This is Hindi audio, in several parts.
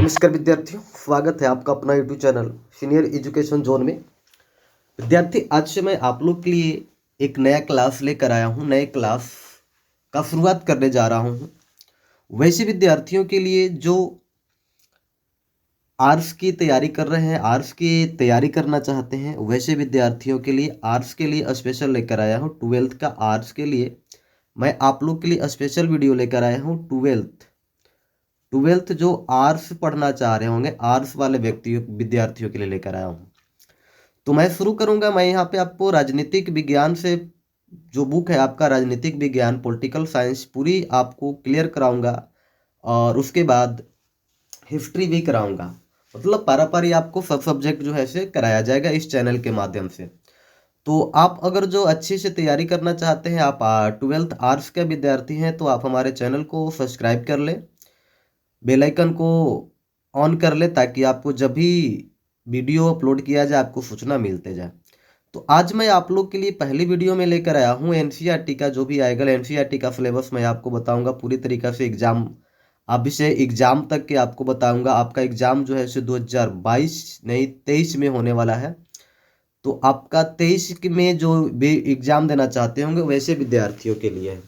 नमस्कार विद्यार्थियों, स्वागत है आपका अपना YouTube channel senior education zone में। विद्यार्थी, आज से मैं आप लोग के लिए एक नया क्लास लेकर आया हूँ। नए क्लास का शुरुआत करने जा रहा हूँ। वैसे विद्यार्थियों के लिए जो आर्ट्स की तैयारी कर रहे हैं, आर्ट्स की तैयारी करना चाहते हैं, वैसे विद्यार्थियों के लिए आर्ट्स के लिए स्पेशल लेकर आया हूँ। 12th का आर्ट्स के लिए मैं आप लोग के लिए स्पेशल वीडियो लेकर आया हूँ। ट्वेल्थ जो आर्ट्स पढ़ना चाह रहे होंगे, आर्ट्स वाले विद्यार्थियों के लिए लेकर आया हूँ। तो मैं शुरू करूंगा। मैं यहाँ पे आपको राजनीतिक विज्ञान से जो बुक है आपका राजनीतिक विज्ञान पॉलिटिकल साइंस पूरी आपको क्लियर कराऊंगा, और उसके बाद हिस्ट्री भी कराऊंगा। मतलब पारापारी आपको सब सब्जेक्ट जो है से कराया जाएगा इस चैनल के माध्यम से। तो आप अगर जो अच्छे से तैयारी करना चाहते हैं, आप 12th आर्ट्स के विद्यार्थी हैं, तो आप हमारे चैनल को सब्सक्राइब कर लें, बेल आइकन को ऑन कर ले, ताकि आपको जब भी वीडियो अपलोड किया जाए आपको सूचना मिलते जाए। तो आज मैं आप लोग के लिए पहली वीडियो में लेकर आया हूँ एनसीईआरटी का जो भी आएगा। एनसीईआरटी का सिलेबस मैं आपको बताऊंगा पूरी तरीक़ा से। एग्जाम अभी से एग्जाम तक के आपको बताऊंगा। आपका एग्जाम जो है सो 2022 नहीं 23 में होने वाला है। तो आपका 23 में जो भी एग्जाम देना चाहते होंगे वैसे विद्यार्थियों के लिए है।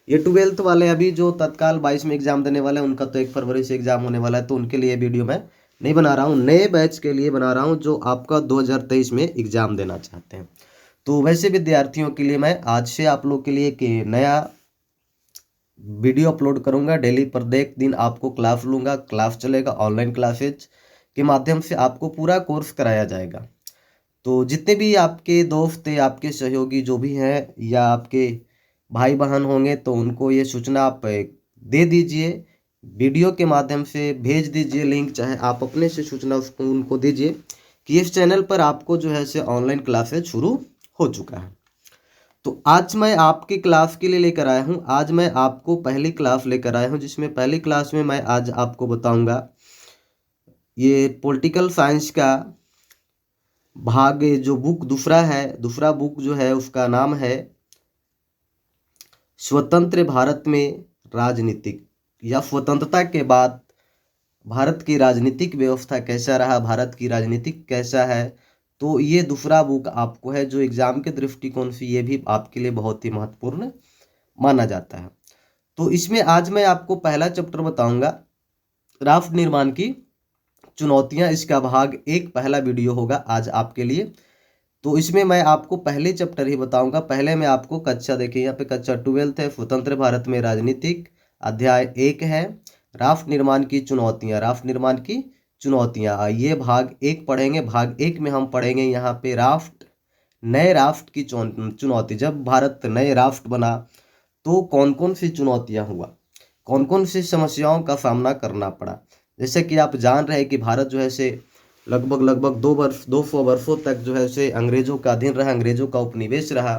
ये 12th वाले अभी जो तत्काल 22 में एग्जाम देने वाले हैं, उनका तो 1 फरवरी से एग्जाम होने वाला है, तो उनके लिए वीडियो मैं नहीं बना रहा हूँ। नए बैच के लिए बना रहा हूँ जो आपका 2023 में एग्जाम देना चाहते हैं। तो वैसे विद्यार्थियों के लिए मैं आज से आप लोग के लिए एक नया वीडियो अपलोड करूंगा। डेली प्रत्येक दिन आपको क्लास लूँगा। क्लास चलेगा, ऑनलाइन क्लासेज के माध्यम से आपको पूरा कोर्स कराया जाएगा। तो जितने भी आपके दोस्त हैं, आपके सहयोगी जो भी हैं, या आपके भाई बहन होंगे, तो उनको ये सूचना आप दे दीजिए, वीडियो के माध्यम से भेज दीजिए लिंक, चाहे आप अपने से सूचना उसको उनको दीजिए कि इस चैनल पर आपको जो है से ऑनलाइन क्लासेज शुरू हो चुका है। तो आज मैं आपकी क्लास के लिए लेकर आया हूँ। आज मैं आपको पहली क्लास लेकर आया हूँ, जिसमें पहली क्लास में मैं आज आपको बताऊँगा ये पॉलिटिकल साइंस का भाग जो बुक दूसरा बुक जो है उसका नाम है स्वतंत्र भारत में राजनीतिक, या स्वतंत्रता के बाद भारत की राजनीतिक व्यवस्था कैसा रहा, भारत की राजनीतिक कैसा है। तो ये दूसरा बुक आपको है जो एग्जाम के दृष्टिकोण से ये भी आपके लिए बहुत ही महत्वपूर्ण माना जाता है। तो इसमें आज मैं आपको पहला चैप्टर बताऊंगा, राष्ट्र निर्माण की चुनौतियां। इसका भाग 1 पहला वीडियो होगा आज आपके लिए। तो इसमें मैं आपको पहले चैप्टर ही बताऊंगा। पहले मैं आपको कक्षा, देखिए यहाँ पे कक्षा 12th है, स्वतंत्र भारत में राजनीतिक, अध्याय 1 है राष्ट्र निर्माण की चुनौतियां। राष्ट्र निर्माण की चुनौतियां, ये भाग 1 पढ़ेंगे। भाग 1 में हम पढ़ेंगे यहाँ पे नए राष्ट्र की चुनौती। जब भारत नए राष्ट्र बना तो कौन कौन सी चुनौतियां हुआ, कौन कौन सी समस्याओं का सामना करना पड़ा। जैसे कि आप जान रहे हैं कि भारत जो है से लगभग 200 वर्षों तक जो है से अंग्रेजों का अधीन रहा, अंग्रेजों का उपनिवेश रहा।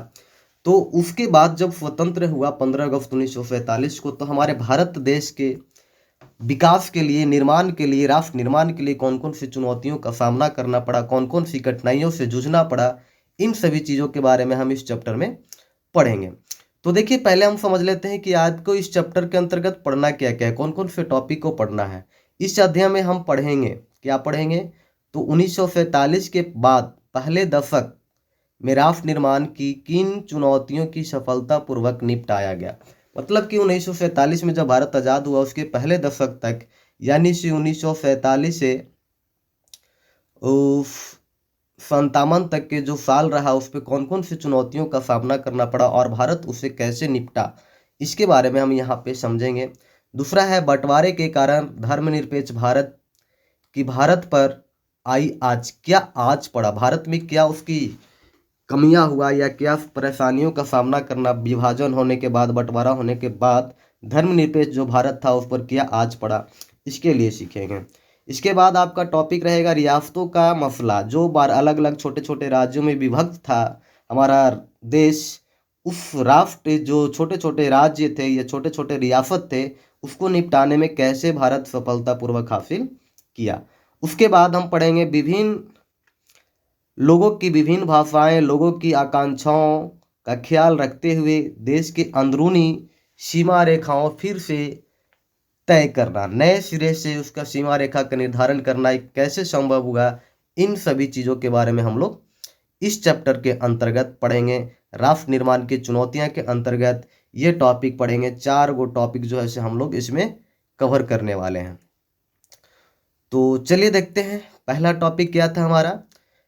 तो उसके बाद जब स्वतंत्र हुआ 15 अगस्त 1947 को, तो हमारे भारत देश के विकास के लिए, निर्माण के लिए, राष्ट्र निर्माण के लिए कौन कौन सी चुनौतियों का सामना करना पड़ा, कौन कौन सी कठिनाइयों से जूझना पड़ा, इन सभी चीज़ों के बारे में हम इस चैप्टर में पढ़ेंगे। तो देखिए, पहले हम समझ लेते हैं कि आज को इस चैप्टर के अंतर्गत पढ़ना क्या क्या है, कौन कौन से टॉपिक को पढ़ना है। इस अध्याय में हम पढ़ेंगे, क्या पढ़ेंगे, तो 1947 के बाद पहले दशक में राष्ट्र निर्माण की किन चुनौतियों की सफलतापूर्वक निपटाया गया। मतलब कि 1947 में जब भारत आज़ाद हुआ उसके पहले दशक तक, यानी से 1947 से 57 तक के जो साल रहा, उस पर कौन कौन सी चुनौतियों का सामना करना पड़ा और भारत उसे कैसे निपटा, इसके बारे में हम यहाँ पे समझेंगे। दूसरा है बंटवारे के कारण धर्मनिरपेक्ष भारत की भारत पर आई आज पड़ा, भारत में क्या उसकी कमियां हुआ या क्या परेशानियों का सामना करना, विभाजन होने के बाद, बंटवारा होने के बाद धर्मनिरपेक्ष जो भारत था उस पर क्या आज पड़ा, इसके लिए सीखेंगे। इसके बाद आपका टॉपिक रहेगा रियासतों का मसला। जो बार अलग अलग छोटे छोटे राज्यों में विभक्त था हमारा देश, उस राष्ट्र जो छोटे छोटे राज्य थे या छोटे छोटे रियासत थे, उसको निपटाने में कैसे भारत सफलतापूर्वक हासिल किया। उसके बाद हम पढ़ेंगे विभिन्न लोगों की विभिन्न भाषाएं, लोगों की आकांक्षाओं का ख्याल रखते हुए देश के अंदरूनी सीमा रेखाओं फिर से तय करना, नए सिरे से उसका सीमा रेखा का निर्धारण करना कैसे संभव हुआ, इन सभी चीज़ों के बारे में हम लोग इस चैप्टर के अंतर्गत पढ़ेंगे। राष्ट्र निर्माण की चुनौतियां के अंतर्गत ये टॉपिक पढ़ेंगे। 4 गो टॉपिक जो है से हम लोग इसमें कवर करने वाले हैं। तो चलिए देखते हैं पहला टॉपिक क्या था हमारा।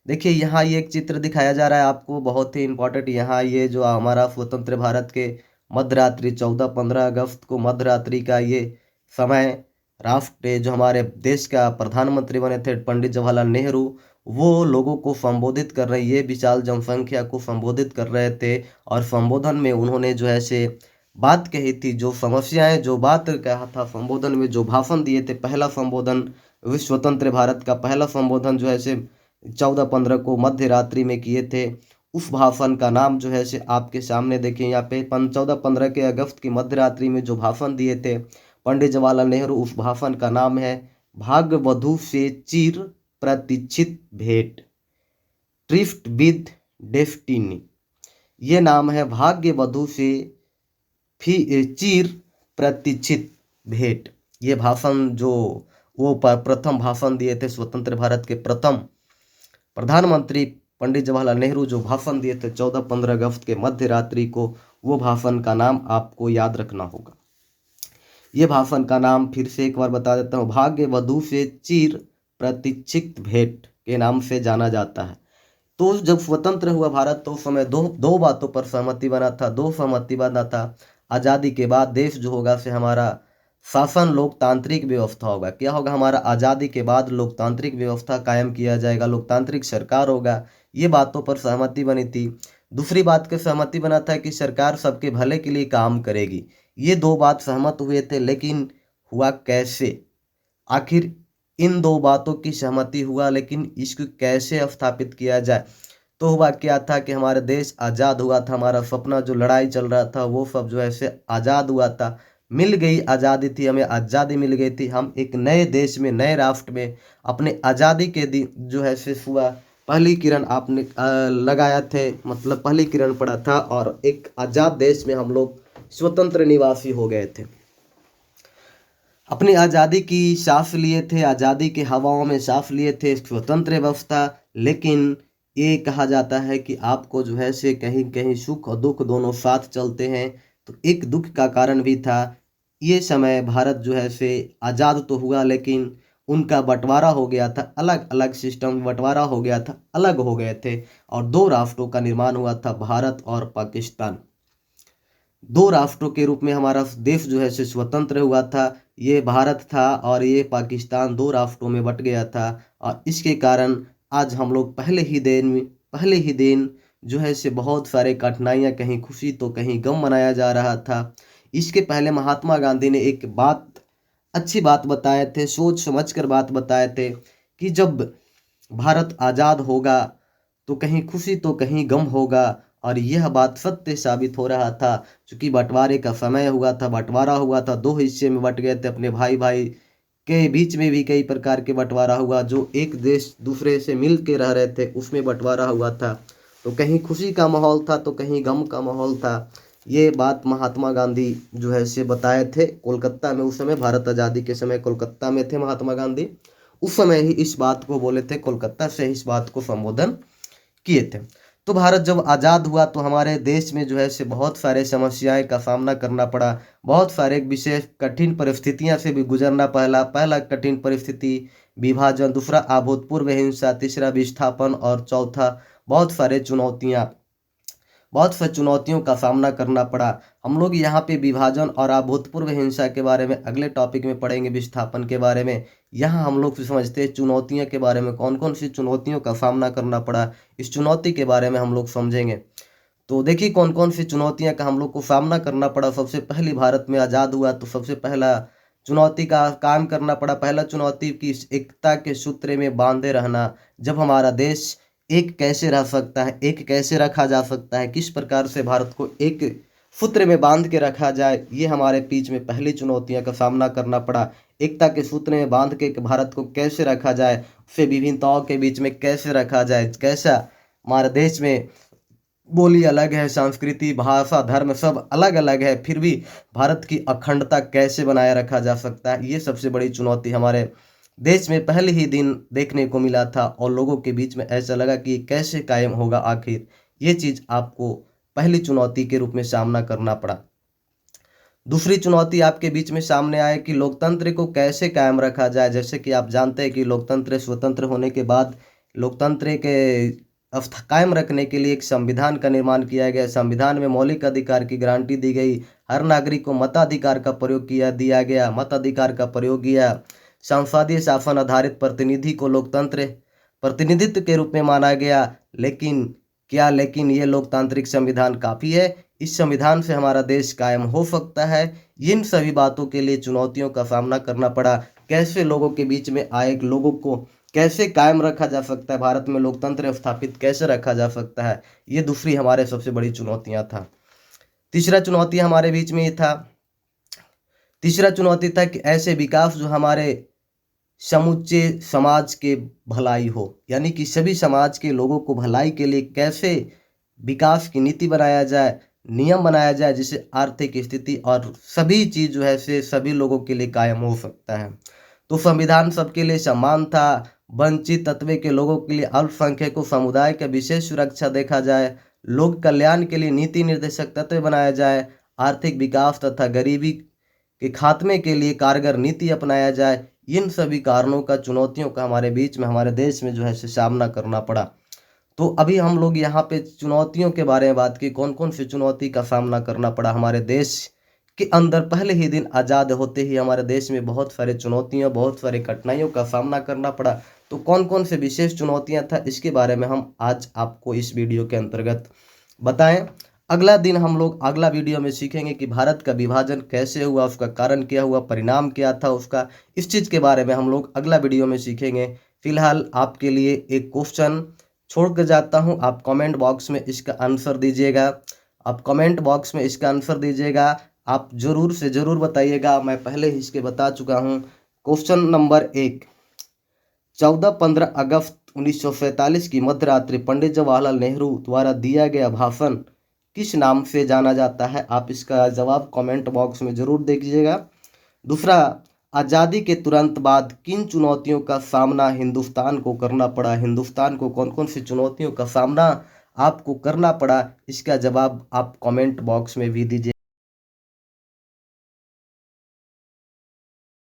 देखिए यहाँ ये एक चित्र दिखाया जा रहा है आपको, बहुत ही इंपॉर्टेंट। यहाँ ये जो हमारा स्वतंत्र भारत के मध्यरात्रि 14-15 अगस्त को मध्यरात्रि का ये समय, राष्ट्र जो हमारे देश का प्रधानमंत्री बने थे पंडित जवाहरलाल नेहरू, वो लोगों को संबोधित कर रहे, ये विशाल जनसंख्या को संबोधित कर रहे थे। और संबोधन में उन्होंने जो है से बात कही थी, जो समस्याएं, जो बात कहा था संबोधन में, जो भाषण दिए थे, पहला संबोधन विश्व स्वतंत्र भारत का पहला संबोधन जो है से 14-15 को मध्य रात्रि में किए थे। उस भाषण का नाम जो है से आपके सामने देखिए यहाँ पे 14-15 के अगस्त की मध्य रात्रि में जो भाषण दिए थे पंडित जवाहरलाल नेहरू, उस भाषण का नाम है भाग्य वधु से चिर प्रतीक्षित भेंट, ट्रिफ्ट विद डेस्टिनी। ये नाम है भाग्य वधु से चिर प्रतीक्षित भेंट। ये भाषण जो वो प्रथम भाषण दिए थे स्वतंत्र भारत के प्रथम प्रधानमंत्री पंडित जवाहरलाल नेहरू, जो भाषण दिए थे 14-15 अगस्त के मध्य रात्रि को, वो भाषण का नाम आपको याद रखना होगा। ये भाषण का नाम फिर से एक बार बता देता हूँ, भाग्य वधु से चिर प्रतीक्षित भेंट के नाम से जाना जाता है। तो जब स्वतंत्र हुआ भारत तो उस समय दो बातों पर सहमति बना था, दो सहमति बना था। आज़ादी के बाद देश जो होगा से हमारा शासन लोकतांत्रिक व्यवस्था होगा। क्या होगा? हमारा आज़ादी के बाद लोकतांत्रिक व्यवस्था कायम किया जाएगा, लोकतांत्रिक सरकार होगा। ये बातों पर सहमति बनी थी। दूसरी बात के सहमति बना था कि सरकार सबके भले के लिए काम करेगी। ये दो बात सहमत हुए थे, लेकिन हुआ कैसे? आखिर इन दो बातों की सहमति हुआ, लेकिन इसको कैसे स्थापित किया जाए? तो हुआ क्या था कि हमारा देश आज़ाद हुआ था, हमारा सपना जो लड़ाई चल रहा था वो सब जो है से आज़ाद हुआ था, मिल गई आज़ादी थी, हमें आज़ादी मिल गई थी। हम एक नए देश में, नए राष्ट्र में अपने आज़ादी के दिन जो है से हुआ पहली किरण आपने लगाया थे, मतलब पहली किरण पड़ा था, और एक आज़ाद देश में हम लोग स्वतंत्र निवासी हो गए थे। अपनी आज़ादी की सांस लिए थे, आज़ादी के हवाओं में सांस लिए थे, स्वतंत्र व्यवस्था। लेकिन ये कहा जाता है कि आपको जो है से कहीं कहीं सुख और दुख दोनों साथ चलते हैं। तो एक दुख का कारण भी था, ये समय भारत जो है से आज़ाद तो हुआ, लेकिन उनका बंटवारा हो गया था, अलग अलग सिस्टम बंटवारा हो गया था, अलग हो गए थे, और दो राष्ट्रों का निर्माण हुआ था, भारत और पाकिस्तान। दो राष्ट्रों के रूप में हमारा देश जो है से स्वतंत्र हुआ था। ये भारत था और ये पाकिस्तान, दो राष्ट्रों में बट गया था। और इसके कारण आज हम लोग पहले ही दिन जो है से बहुत सारे कठिनाइयाँ, कहीं खुशी तो कहीं गम मनाया जा रहा था। इसके पहले महात्मा गांधी ने एक अच्छी बात बताए थे, सोच समझ कर बात बताए थे कि जब भारत आज़ाद होगा तो कहीं खुशी तो कहीं गम होगा। और यह बात सत्य साबित हो रहा था, क्योंकि बंटवारे का समय हुआ था, बंटवारा हुआ था, दो हिस्से में बट गए थे, अपने भाई भाई के बीच में भी कई प्रकार के बंटवारा हुआ, जो एक देश दूसरे से मिल के रह रहे थे उसमें बंटवारा हुआ था। तो कहीं खुशी का माहौल था तो कहीं गम का माहौल था। ये बात महात्मा गांधी जो है से बताए थे कोलकाता में। उस समय भारत आज़ादी के समय कोलकाता में थे महात्मा गांधी, उस समय ही इस बात को बोले थे, कोलकाता से इस बात को संबोधन किए थे। तो भारत जब आज़ाद हुआ तो हमारे देश में जो है से बहुत सारे समस्याएं का सामना करना पड़ा, बहुत सारे विशेष कठिन परिस्थितियां से भी गुजरना। पहला कठिन परिस्थिति विभाजन, दूसरा अभूतपूर्व हिंसा, तीसरा विस्थापन, और चौथा बहुत सी चुनौतियों का सामना करना पड़ा। हम लोग यहाँ पे विभाजन और अभूतपूर्व हिंसा के बारे में अगले टॉपिक में पढ़ेंगे, विस्थापन के बारे में। यहाँ हम लोग समझते हैं चुनौतियों के बारे में, कौन कौन सी चुनौतियों का सामना करना पड़ा, इस चुनौती के बारे में हम लोग समझेंगे। तो देखिए कौन कौन सी चुनौतियाँ का हम लोग को सामना करना पड़ा। सबसे पहली, भारत में आज़ाद हुआ तो सबसे पहला चुनौती का काम करना पड़ा। पहला चुनौती की एकता के सूत्र में बांधे रहना। जब हमारा देश एक कैसे रह सकता है, एक कैसे रखा जा सकता है, किस प्रकार से भारत को एक सूत्र में बांध के रखा जाए, ये हमारे बीच में पहली चुनौतियों का सामना करना पड़ा। एकता के सूत्र में बांध के भारत को कैसे रखा जाए, उसे विभिन्नताओं के बीच में कैसे रखा जाए, कैसा हमारे देश में बोली अलग है, संस्कृति, भाषा, धर्म सब अलग अलग है, फिर भी भारत की अखंडता कैसे बनाए रखा जा सकता है, ये सबसे बड़ी चुनौती हमारे देश में पहले ही दिन देखने को मिला था और लोगों के बीच में ऐसा लगा कि ये कैसे कायम होगा आखिर। ये चीज़ आपको पहली चुनौती के रूप में सामना करना पड़ा। दूसरी चुनौती आपके बीच में सामने आए कि लोकतंत्र को कैसे कायम रखा जाए। जैसे कि आप जानते हैं कि लोकतंत्र स्वतंत्र होने के बाद लोकतंत्र के कायम रखने के लिए एक संविधान का निर्माण किया गया। संविधान में मौलिक अधिकार की गारंटी दी गई। हर नागरिक को मताधिकार का प्रयोग दिया गया, मताधिकार का प्रयोग किया। संसदीय शासन आधारित प्रतिनिधि को लोकतंत्र प्रतिनिधित्व के रूप में माना गया। लेकिन ये लोकतांत्रिक संविधान काफ़ी है? इस संविधान से हमारा देश कायम हो सकता है? इन सभी बातों के लिए चुनौतियों का सामना करना पड़ा। कैसे लोगों के बीच में आए, लोगों को कैसे कायम रखा जा सकता है, भारत में लोकतंत्र स्थापित कैसे रखा जा सकता है, ये दूसरी हमारे सबसे बड़ी चुनौतियां था। तीसरा चुनौती हमारे बीच में ये था तीसरा चुनौती था कि ऐसे विकास जो हमारे समुच्चे समाज के भलाई हो, यानी कि सभी समाज के लोगों को भलाई के लिए कैसे विकास की नीति बनाया जाए, नियम बनाया जाए, जिससे आर्थिक स्थिति और सभी चीज़ जो है से सभी लोगों के लिए कायम हो सकता है। तो संविधान सबके लिए समान था। वंचित तत्व के लोगों के लिए, अल्पसंख्यकों समुदाय का विशेष सुरक्षा देखा जाए, लोक कल्याण के लिए नीति निर्देशक तत्व बनाया जाए, आर्थिक विकास तथा गरीबी के खात्मे के लिए कारगर नीति अपनाया जाए। इन सभी कारणों का, चुनौतियों का हमारे बीच में, हमारे देश में जो है सामना करना पड़ा। तो अभी हम लोग यहाँ पे चुनौतियों के बारे में बात की, कौन कौन सी चुनौती का सामना करना पड़ा हमारे देश के अंदर। पहले ही दिन आज़ाद होते ही हमारे देश में बहुत सारे चुनौतियाँ, बहुत सारे कठिनाइयों का सामना करना पड़ा। तो कौन कौन से विशेष चुनौतियाँ था, इसके बारे में हम आज आपको इस वीडियो के अंतर्गत बताएं। अगला दिन हम लोग अगला वीडियो में सीखेंगे कि भारत का विभाजन कैसे हुआ, उसका कारण क्या हुआ, परिणाम क्या था उसका। इस चीज़ के बारे में हम लोग अगला वीडियो में सीखेंगे। फिलहाल आपके लिए एक क्वेश्चन छोड़ कर जाता हूं, आप कमेंट बॉक्स में इसका आंसर दीजिएगा। आप जरूर से जरूर बताइएगा। मैं पहले ही इसके बता चुका हूं। क्वेश्चन नंबर 1, 14-15 अगस्त 1947 की मध्यरात्रि पंडित जवाहरलाल नेहरू द्वारा दिया गया भाषण किस नाम से जाना जाता है? आप इसका जवाब कमेंट बॉक्स में जरूर दीजिएगा। दूसरा, आज़ादी के तुरंत बाद किन चुनौतियों का सामना हिंदुस्तान को करना पड़ा? हिंदुस्तान को कौन कौन सी चुनौतियों का सामना आपको करना पड़ा? इसका जवाब आप कमेंट बॉक्स में भी दीजिए।